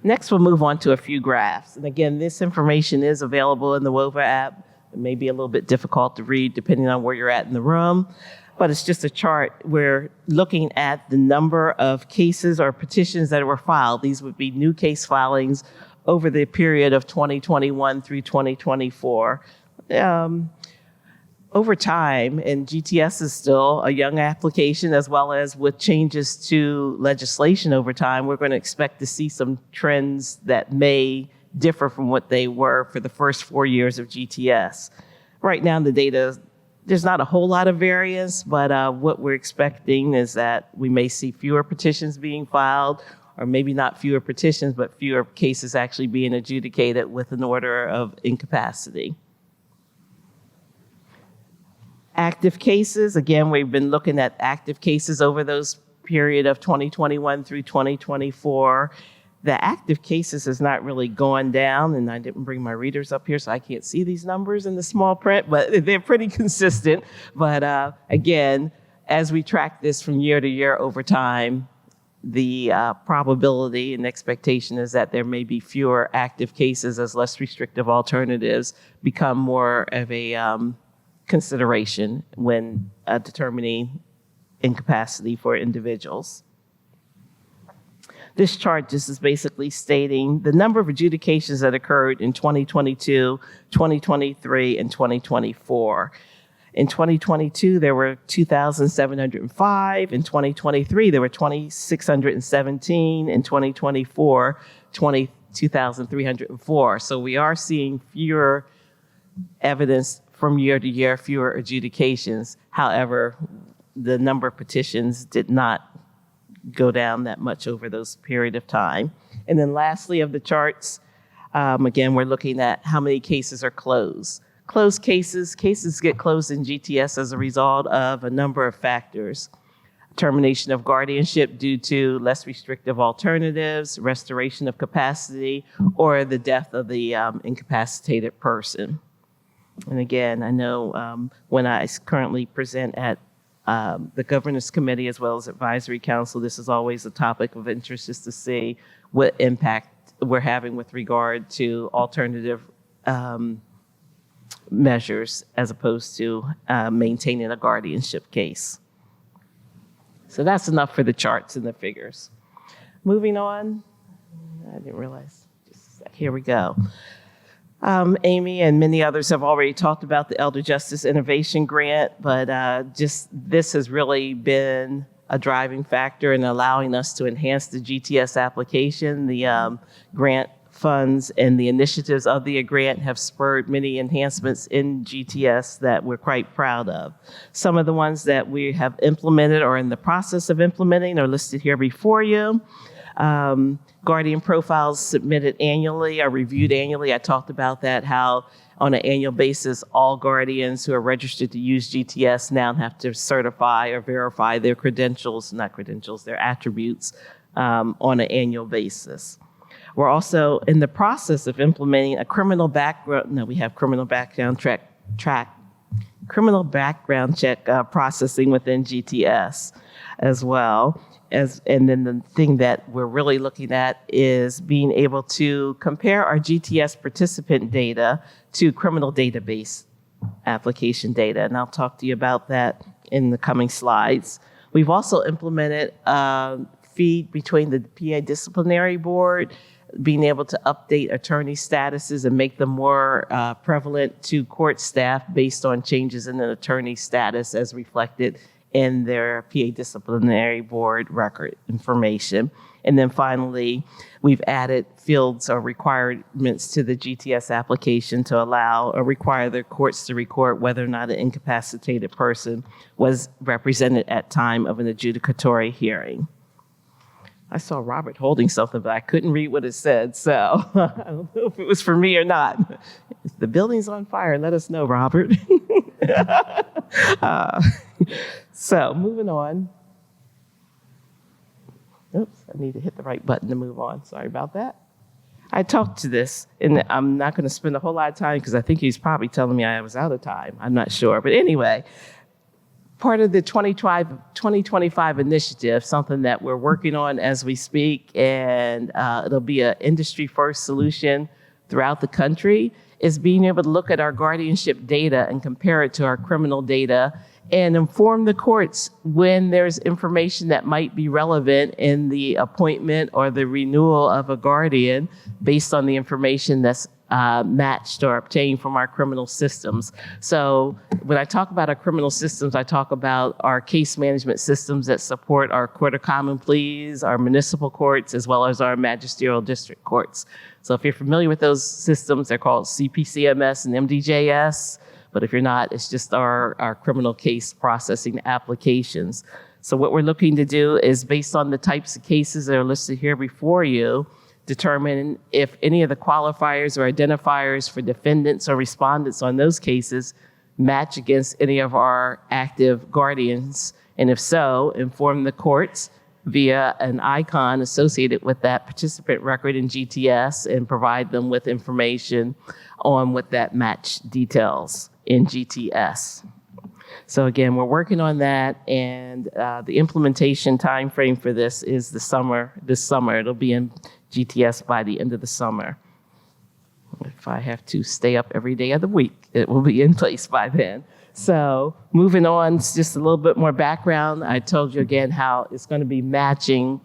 Speaker 5: Next, we'll move on to a few graphs. And again, this information is available in the WOVA app. It may be a little bit difficult to read depending on where you're at in the room, but it's just a chart. We're looking at the number of cases or petitions that were filed. These would be new case filings over the period of 2021 through 2024. Over time, and GTS is still a young application, as well as with changes to legislation over time, we're going to expect to see some trends that may differ from what they were for the first 4 years of GTS. Right now, the data, there's not a whole lot of variance, but what we're expecting is that we may see fewer petitions being filed, or maybe not fewer petitions, but fewer cases actually being adjudicated with an order of incapacity. Active cases, again, we've been looking at active cases over those period of 2021 through 2024. The active cases has not really gone down, and I didn't bring my readers up here, so I can't see these numbers in the small print, but they're pretty consistent. But again, as we track this from year to year over time, the probability and expectation is that there may be fewer active cases as less restrictive alternatives become more of a consideration when determining incapacity for individuals. This chart just is basically stating the number of adjudications that occurred in 2022, 2023, and 2024. In 2022, there were 2,705. In 2023, there were 2,617. In 2024, 2,304. So we are seeing fewer evidence from year to year, fewer adjudications. However, the number of petitions did not go down that much over those period of time. And then lastly of the charts, again, we're looking at how many cases are closed. Closed cases get closed in GTS as a result of a number of factors. Termination of guardianship due to less restrictive alternatives, restoration of capacity, or the death of the incapacitated person. And again, I know when I currently present at the Governance Committee as well as Advisory Council, this is always a topic of interest, just to see what impact we're having with regard to alternative measures as opposed to maintaining a guardianship case. So that's enough for the charts and the figures. Moving on, I didn't realize, just a sec. Here we go. Amy and many others have already talked about the Elder Justice Innovation Grant, but just this has really been a driving factor in allowing us to enhance the GTS application. The grant funds and the initiatives of the grant have spurred many enhancements in GTS that we're quite proud of. Some of the ones that we have implemented or in the process of implementing are listed here before you. Guardian profiles submitted annually are reviewed annually. I talked about that, how on an annual basis, all guardians who are registered to use GTS now have to certify or verify their their attributes on an annual basis. We're also in the process of implementing a criminal background check processing within GTS as well. And then the thing that we're really looking at is being able to compare our GTS participant data to criminal database application data. And I'll talk to you about that in the coming slides. We've also implemented a feed between the PA Disciplinary Board, being able to update attorney statuses and make them more prevalent to court staff based on changes in an attorney status as reflected in their PA Disciplinary Board record information. And then finally, we've added fields or requirements to the GTS application to allow or require the courts to record whether or not an incapacitated person was represented at time of an adjudicatory hearing. I saw Robert holding something, but I couldn't read what it said, so I don't know if it was for me or not. If the building's on fire, let us know, Robert. So moving on. Oops, I need to hit the right button to move on. Sorry about that. I talked to this, and I'm not going to spend a whole lot of time because I think he's probably telling me I was out of time. I'm not sure. But anyway, part of the 2025 initiative, something that we're working on as we speak, and it'll be an industry-first solution throughout the country, is being able to look at our guardianship data and compare it to our criminal data and inform the courts when there's information that might be relevant in the appointment or the renewal of a guardian based on the information that's matched or obtained from our criminal systems. So when I talk about our criminal systems, I talk about our case management systems that support our Court of Common Pleas, our municipal courts, as well as our magisterial district courts. So if you're familiar with those systems, they're called CPCMS and MDJS. But if you're not, it's just our criminal case processing applications. So what we're looking to do is, based on the types of cases that are listed here before you, determine if any of the qualifiers or identifiers for defendants or respondents on those cases match against any of our active guardians. And if so, inform the courts via an icon associated with that participant record in GTS and provide them with information on what that match details in GTS. So again, we're working on that, and the implementation timeframe for this is this summer. It'll be in GTS by the end of the summer. If I have to stay up every day of the week, it will be in place by then. So moving on, just a little bit more background. I told you again how it's going to be matching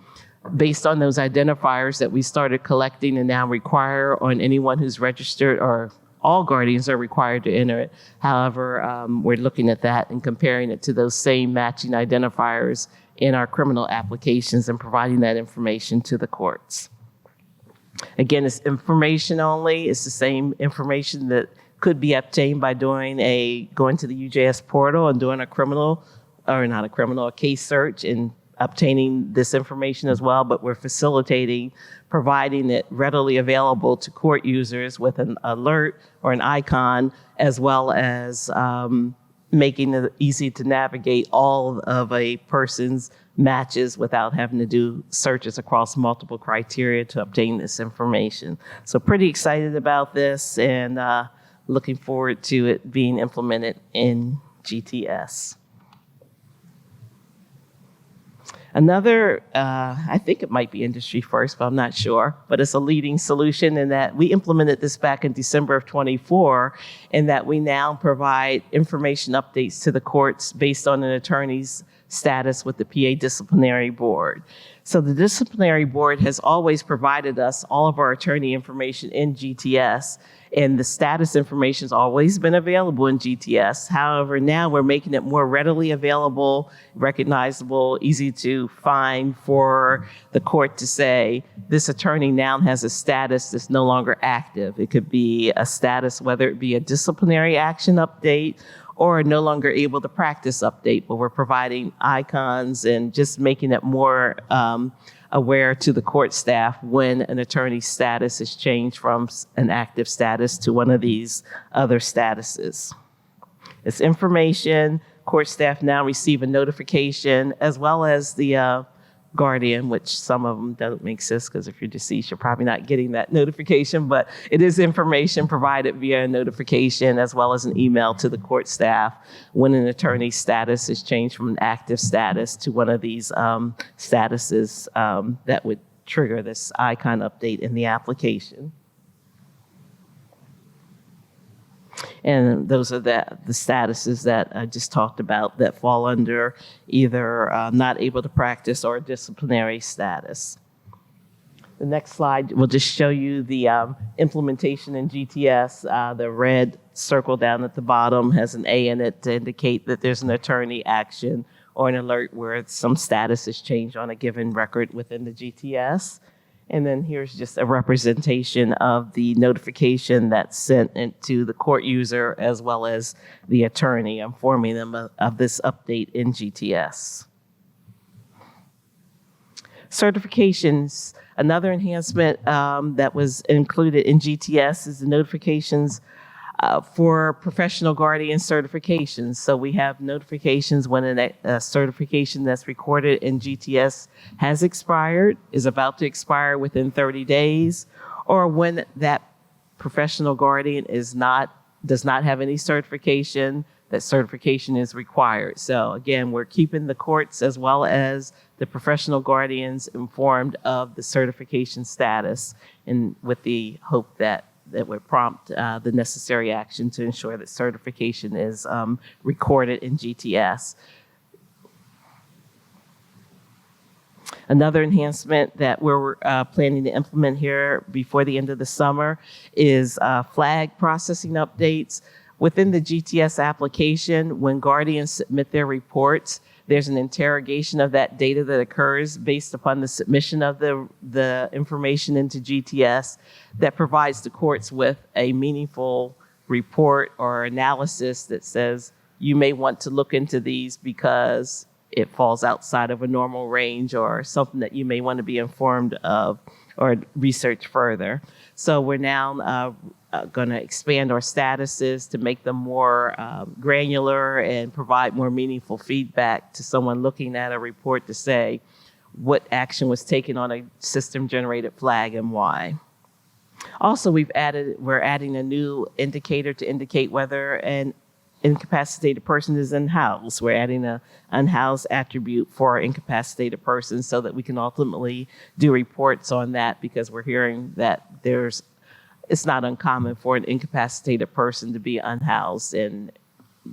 Speaker 5: based on those identifiers that we started collecting and now require on anyone who's registered, or all guardians are required to enter it. However, we're looking at that and comparing it to those same matching identifiers in our criminal applications and providing that information to the courts. Again, it's information only. It's the same information that could be obtained by going to the UJS portal and doing a case search and obtaining this information as well, but we're facilitating providing it readily available to court users with an alert or an icon, as well as making it easy to navigate all of a person's matches without having to do searches across multiple criteria to obtain this information. So pretty excited about this, and looking forward to it being implemented in GTS. Another, I think it might be industry first, but I'm not sure, but it's a leading solution in that we implemented this back in December of 24, and that we now provide information updates to the courts based on an attorney's status with the PA Disciplinary Board. So the Disciplinary Board has always provided us all of our attorney information in GTS, and the status information has always been available in GTS. However, now we're making it more readily available, recognizable, easy to find for the court to say, this attorney now has a status that's no longer active. It could be a status, whether it be a disciplinary action update or no longer able to practice update, but we're providing icons and just making it more aware to the court staff when an attorney's status is changed from an active status to one of these other statuses. It's information. Court staff now receive a notification, as well as the guardian, which some of them don't make sense because if you're deceased, you're probably not getting that notification, but it is information provided via a notification as well as an email to the court staff when an attorney's status is changed from an active status to one of these statuses that would trigger this icon update in the application. And those are the statuses that I just talked about that fall under either not able to practice or disciplinary status. The next slide will just show you the implementation in GTS. The red circle down at the bottom has an A in it to indicate that there's an attorney action or an alert where some status is changed on a given record within the GTS. And then here's just a representation of the notification that's sent to the court user as well as the attorney, informing them of this update in GTS. Certifications. Another enhancement that was included in GTS is the notifications for professional guardian certifications. So we have notifications when a certification that's recorded in GTS has expired, is about to expire within 30 days, or when that professional guardian does not have any certification, that certification is required. So again, we're keeping the courts as well as the professional guardians informed of the certification status, and with the hope that would prompt the necessary action to ensure that certification is recorded in GTS. Another enhancement that we're planning to implement here before the end of the summer is flag processing updates. Within the GTS application, when guardians submit their reports, there's an interrogation of that data that occurs based upon the submission of the information into GTS that provides the courts with a meaningful report or analysis that says you may want to look into these because it falls outside of a normal range or something that you may want to be informed of or research further. So we're now going to expand our statuses to make them more granular and provide more meaningful feedback to someone looking at a report to say what action was taken on a system-generated flag and why. Also, we're adding a new indicator to indicate whether an incapacitated person is unhoused. We're adding a unhoused attribute for incapacitated persons so that we can ultimately do reports on that, because we're hearing that it's not uncommon for an incapacitated person to be unhoused, and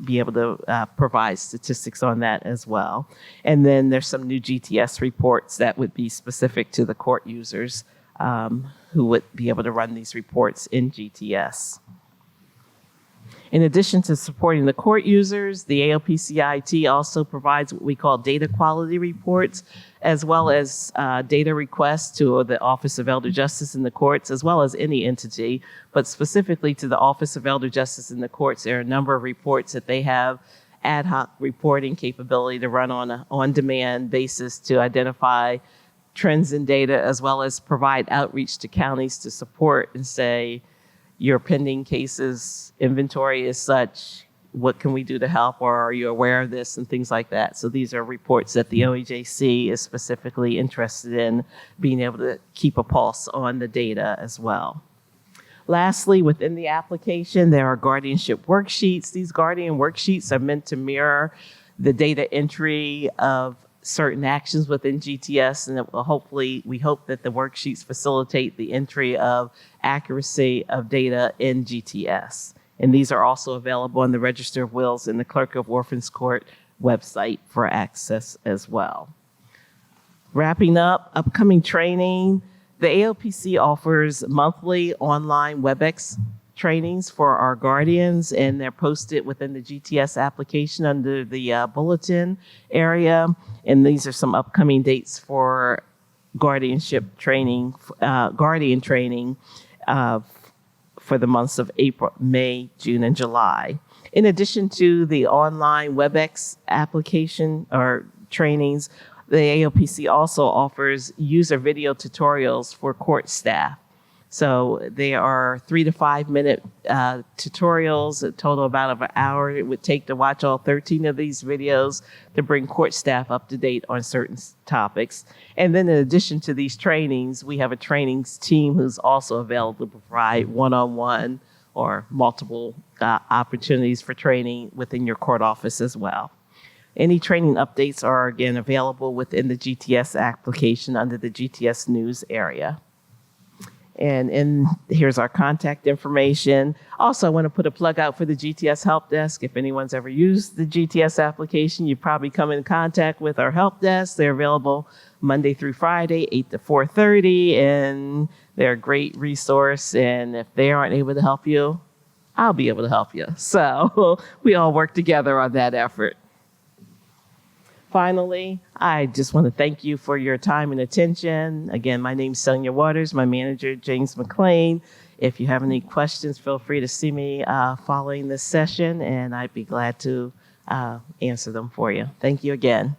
Speaker 5: be able to provide statistics on that as well. And then there's some new GTS reports that would be specific to the court users who would be able to run these reports in GTS. In addition to supporting the court users, the AOPCIT also provides what we call data quality reports, as well as data requests to the Office of Elder Justice in the courts, as well as any entity, but specifically to the Office of Elder Justice in the courts. There are a number of reports that they have ad hoc reporting capability to run on an on-demand basis to identify trends in data, as well as provide outreach to counties to support and say, your pending cases inventory is such, what can we do to help, or are you aware of this, and things like that. So these are reports that the OEJC is specifically interested in being able to keep a pulse on the data as well. Lastly, within the application, there are guardianship worksheets. These guardian worksheets are meant to mirror the data entry of certain actions within GTS, and it will we hope that the worksheets facilitate the entry of accuracy of data in GTS. And these are also available on the Register of Wills and the Clerk of Orphans Court website for access as well. Wrapping up, upcoming training, the AOPC offers monthly online WebEx trainings for our guardians, and they're posted within the GTS application under the bulletin area. And these are some upcoming dates for guardianship training, guardian training for the months of April, May, June, and July. In addition to the online WebEx application or trainings, the AOPC also offers user video tutorials for court staff. So they are 3 to 5 minute tutorials, a total about an hour it would take to watch all 13 of these videos to bring court staff up to date on certain topics. And then in addition to these trainings, we have a trainings team who's also available to provide one-on-one or multiple opportunities for training within your court office as well. Any training updates are again available within the GTS application under the GTS News area. And here's our contact information. Also, I want to put a plug out for the GTS Help Desk. If anyone's ever used the GTS application, you probably come in contact with our help desk. They're available Monday through Friday, 8 to 4:30, and they're a great resource. And if they aren't able to help you, I'll be able to help you. So we all work together on that effort. Finally, I just want to thank you for your time and attention. Again, my name's Sonia Waters, my manager, James McLean. If you have any questions, feel free to see me following this session, and I'd be glad to answer them for you. Thank you again.